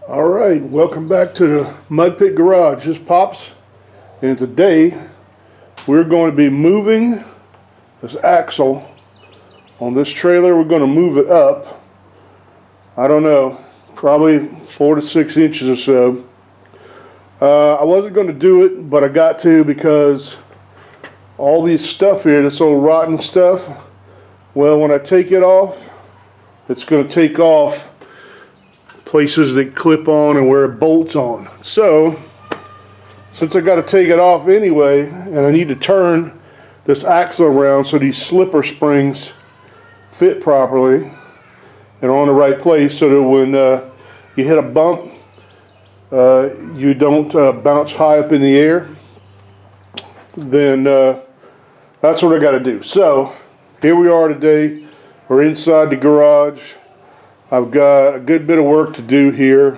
All right, welcome back to the Mud Pit Garage. This is Pops, and today we're going to be moving this axle on this trailer. We're going to move it up, I don't know, probably 4 to 6 inches or so. I wasn't going to do it, but I got to because all these stuff here, this old rotten stuff, well, when I take it off, it's going to take off places that clip on and where it bolts on. So, since I got to take it off anyway, and I need to turn this axle around so these slipper springs fit properly and are on the right place so that when you hit a bump, you don't bounce high up in the air, then that's what I got to do. So, here we are today. We're inside the garage. I've got a good bit of work to do here.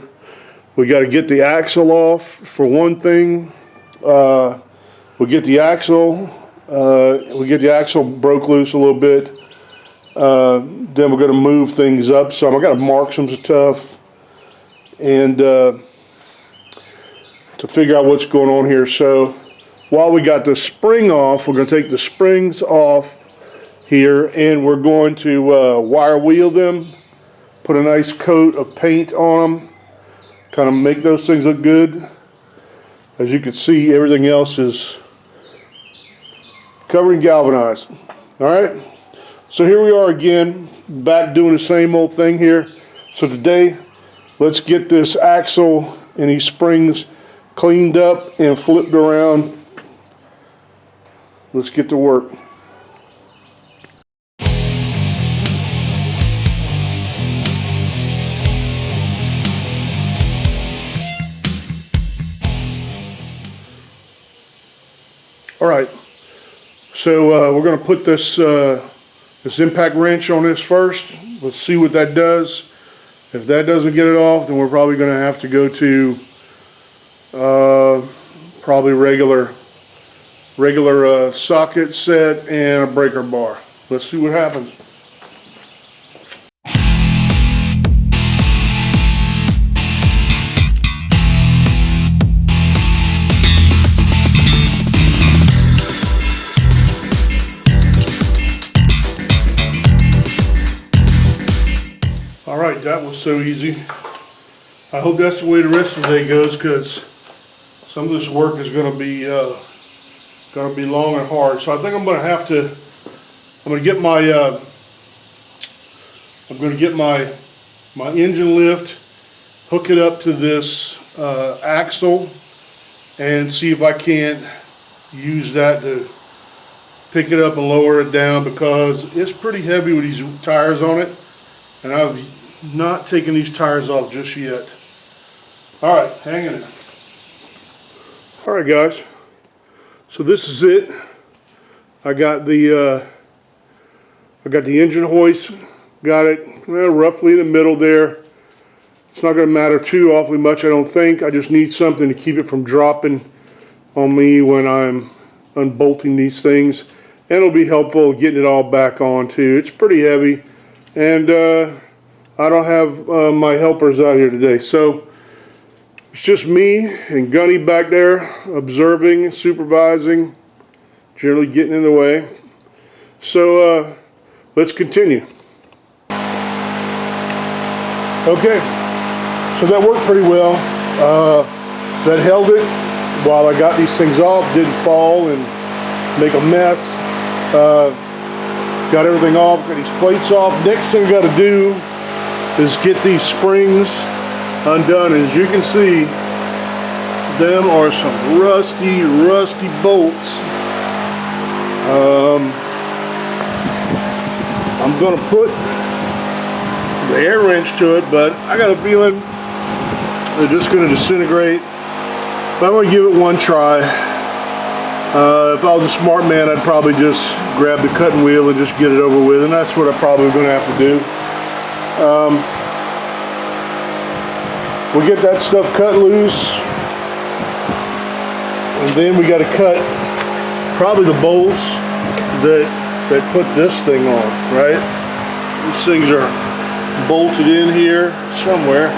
We got to get the axle off for one thing. We get the axle broke loose a little bit. Then we're going to move things up some. I got to mark some stuff and to figure out what's going on here. So while we got the spring off, we're going to take the springs off here and we're going to wire wheel them. Put a nice coat of paint on them, kind of make those things look good. As you can see, everything else is covered in galvanized. All right, so here we are again, back doing the same old thing here. So today, let's get this axle and these springs cleaned up and flipped around. Let's get to work. All right, so we're going to put this this impact wrench on this first. Let's see what that does. If that doesn't get it off, then we're probably going to have to go to probably regular socket set and a breaker bar. Let's see what happens. Alright, that was so easy. I hope that's the way the rest of the day goes, because some of this work is going to be long and hard. So I think I'm going to get my engine lift, hook it up to this axle, and see if I can't use that to pick it up and lower it down, because it's pretty heavy with these tires on it. And I've not taken these tires off just yet. Alright, hang in there. Alright guys, so this is it. I got the engine hoist, got it roughly in the middle there. It's not going to matter too awfully much, I don't think. I just need something to keep it from dropping on me when I'm unbolting these things. And it'll be helpful getting it all back on too. It's pretty heavy. And I don't have my helpers out here today, so it's just me and Gunny back there observing, supervising, generally getting in the way. So let's continue. Okay, so that worked pretty well. That held it while I got these things off, didn't fall and make a mess. Got everything off, got these plates off. Next thing I got to do is get these springs undone. As you can see, them are some rusty bolts. I'm going to put the air wrench to it, but I got a feeling they're just going to disintegrate. But I'm going to give it one try. If I was a smart man, I'd probably just grab the cutting wheel and just get it over with, and that's what I'm probably going to have to do. We'll get that stuff cut loose, and then we got to cut probably the bolts that put this thing on, right? These things are bolted in here somewhere.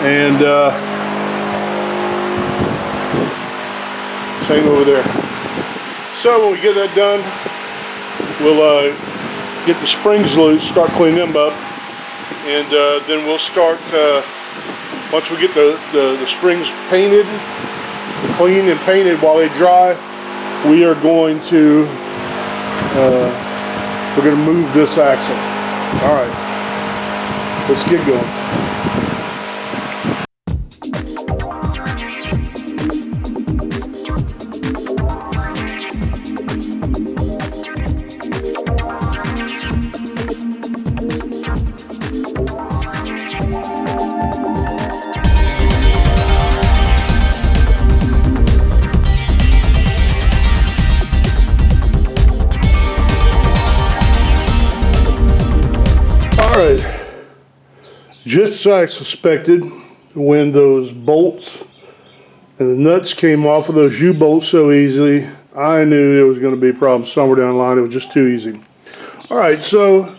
and same over there. So when we get that done, we'll get the springs loose, start cleaning them up, and then we'll start, once we get the springs painted, cleaned and painted while they dry, we are going to move this axle. All right, let's get going. Just as I suspected, when those bolts and the nuts came off of those U-bolts so easily, I knew there was going to be a problem somewhere down the line. It was just too easy. Alright, so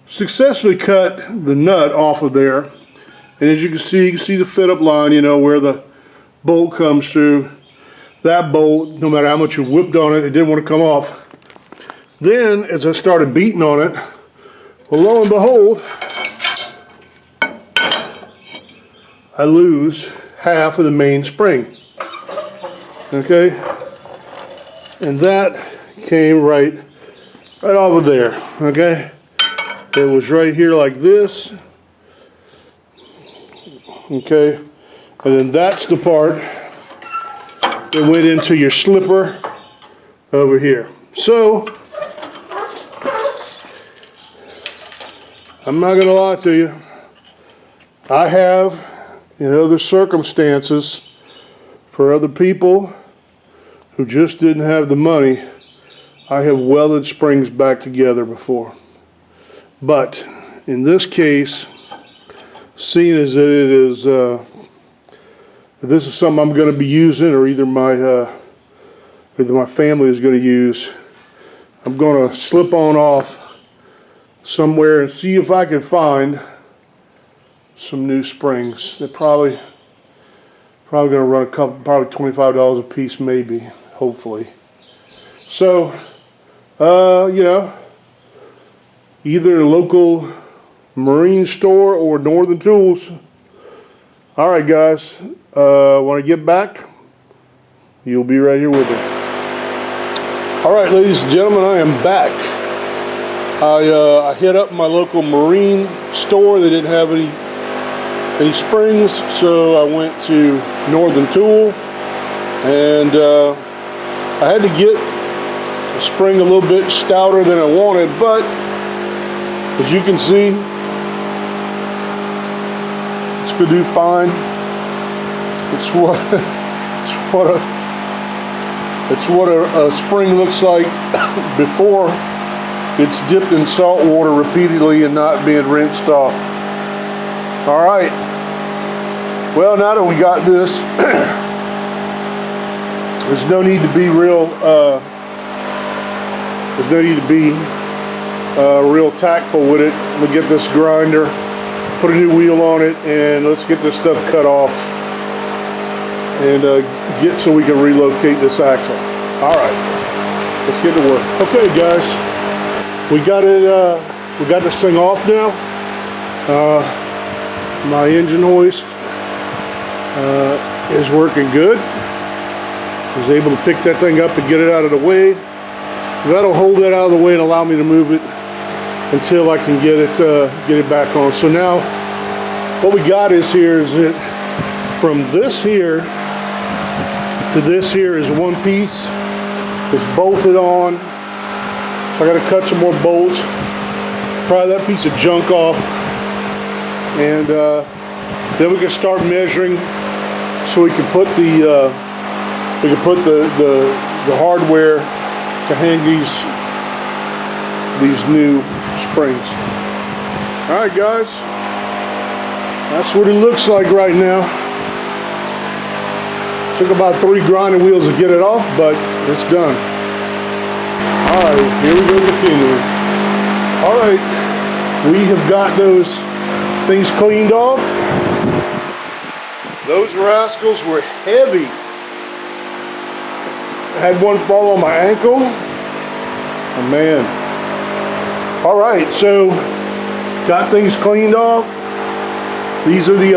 successfully cut the nut off of there. And as you can see the fit-up line, you know, where the bolt comes through. That bolt, no matter how much you whipped on it, it didn't want to come off. Then, as I started beating on it, well, lo and behold, I lose half of the main spring. Okay? And that came right off of there. Okay? It was right here like this. Okay? And then that's the part that went into your slipper over here. So, I'm not going to lie to you. I have, in other circumstances, for other people who just didn't have the money, I have welded springs back together before. But in this case, seeing as that it is, this is something I'm going to be using, or either my family is going to use, I'm going to slip on off somewhere and see if I can find some new springs. They're probably going to run probably $25 a piece, maybe, hopefully. So, you know, either a local marine store or Northern Tools. All right, guys. When I get back, you'll be right here with me. All right, ladies and gentlemen, I am back. I hit up my local marine store. They didn't have any springs, so I went to Northern Tool, and I had to get the spring a little bit stouter than I wanted, but as you can see, it's going to do fine. It's what a spring looks like before it's dipped in salt water repeatedly and not being rinsed off. All right. Well, now that we got this, there's no need to be real tactful with it. We'll get this grinder, put a new wheel on it, and let's get this stuff cut off and get so we can relocate this axle. All right, let's get to work. Okay, guys, we got it. We got this thing off now. My engine hoist is working good. I was able to pick that thing up and get it out of the way. That'll hold it out of the way and allow me to move it until I can get it back on. So now what we got is that from this here to this here is one piece. It's bolted on. So I got to cut some more bolts, pry that piece of junk off, and then we can start measuring so we can put the hardware to hang these new springs. All right, guys, that's what it looks like right now. Took about 3 grinding wheels to get it off, but it's done. All right, here we go continuing. All right, we have got those things cleaned off. Those rascals were heavy. I had one fall on my ankle. Oh man. All right, so got things cleaned off. These are the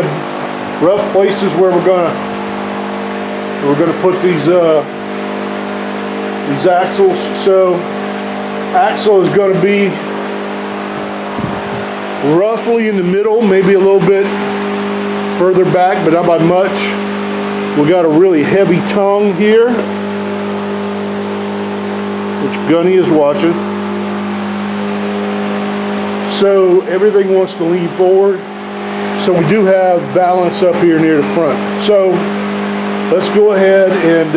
rough places where we're gonna put these axles. So axle is gonna be roughly in the middle, maybe a little bit further back, but not by much. We got a really heavy tongue here, which Gunny is watching. So everything wants to lean forward. So we do have balance up here near the front. So let's go ahead and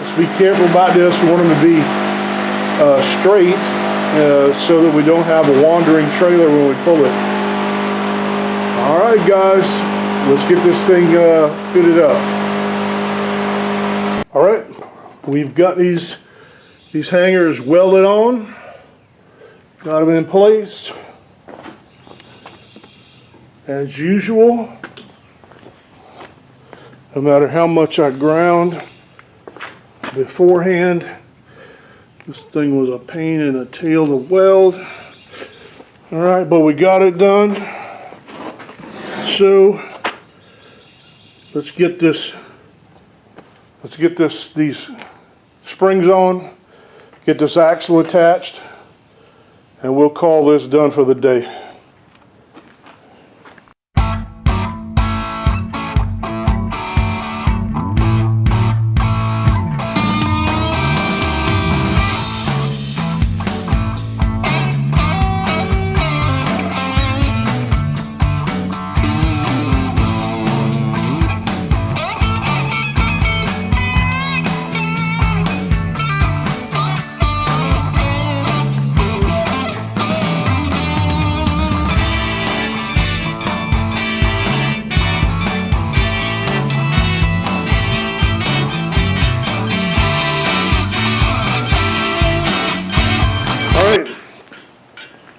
let's be careful about this. We want them to be straight so that we don't have a wandering trailer when we pull it. All right, guys, let's get this thing fitted up. All right, we've got these hangers welded on, got them in place. As usual, no matter how much I ground beforehand, this thing was a pain in the tail to weld. All right, but we got it done. So let's get these springs on, get this axle attached, and we'll call this done for the day.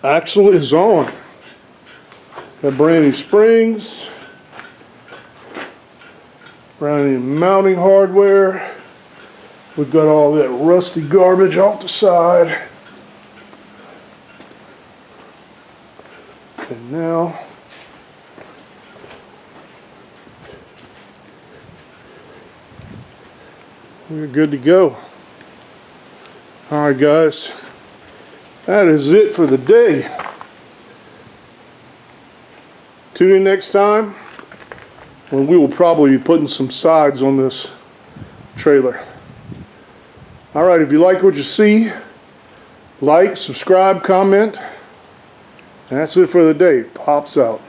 Axle is on. Got brand new springs, brand new mounting hardware. We've got all that rusty garbage off the side. And now we're good to go. All right, guys. That is it for the day. Tune in next time when we will probably be putting some sides on this trailer. All right, if you like what you see, like, subscribe, comment. And that's it for the day. Pops out.